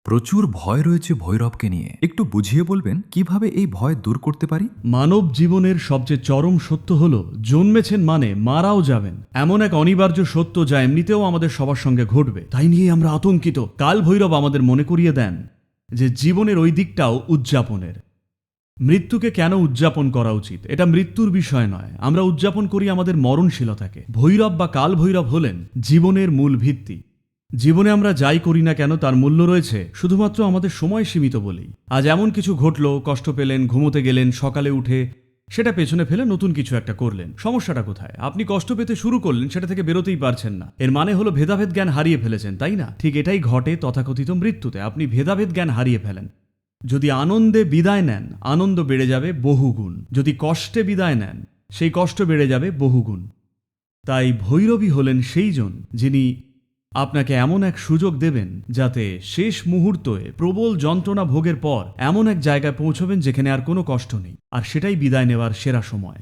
প্রচুর ভয় রয়েছে ভৈরবকে নিয়ে। একটু বুঝিয়ে বলবেন কিভাবে এই ভয় দূর করতে পারি? মানব জীবনের সবচেয়ে চরম সত্য হল জন্মেছেন মানে মারাও যাবেন, এমন এক অনিবার্য সত্য যা এমনিতেও আমাদের সবার সঙ্গে ঘটবে। তাই নিয়ে আমরা আতঙ্কিত। কাল ভৈরব আমাদের মনে করিয়ে দেন যে জীবনের ওই দিকটাও উদযাপনের। মৃত্যুকে কেন উদযাপন করা উচিত? এটা মৃত্যুর বিষয় নয়, আমরা উদযাপন করি আমাদের মরণশীলতাকে। ভৈরব বা কাল ভৈরব হলেন জীবনের মূল ভিত্তি। জীবনে আমরা যাই করি না কেন তার মূল্য রয়েছে শুধুমাত্র আমাদের সময় সীমিত বলেই। আজ এমন কিছু ঘটলো, কষ্ট পেলেন, ঘুমোতে গেলেন, সকালে উঠে সেটা পেছনে ফেলে নতুন কিছু একটা করলেন। সমস্যাটা কোথায়? আপনি কষ্ট পেতে শুরু করলেন, সেটা থেকে বেরোতেই পারছেন না। এর মানে হলো ভেদাভেদ জ্ঞান হারিয়ে ফেলেছেন, তাই না? ঠিক এটাই ঘটে তথাকথিত মৃত্যুতে। আপনি ভেদাভেদ জ্ঞান হারিয়ে ফেলেন। যদি আনন্দে বিদায় নেন, আনন্দ বেড়ে যাবে বহুগুণ। যদি কষ্টে বিদায় নেন, সেই কষ্ট বেড়ে যাবে বহুগুণ। তাই ভৈরবী হলেন সেই জন যিনি আপনাকে এমন এক সুযোগ দেবেন যাতে শেষ মুহূর্তে প্রবল যন্ত্রণা ভোগের পর এমন এক জায়গায় পৌঁছবেন যেখানে আর কোনো কষ্ট নেই। আর সেটাই বিদায় নেওয়ার সেরা সময়।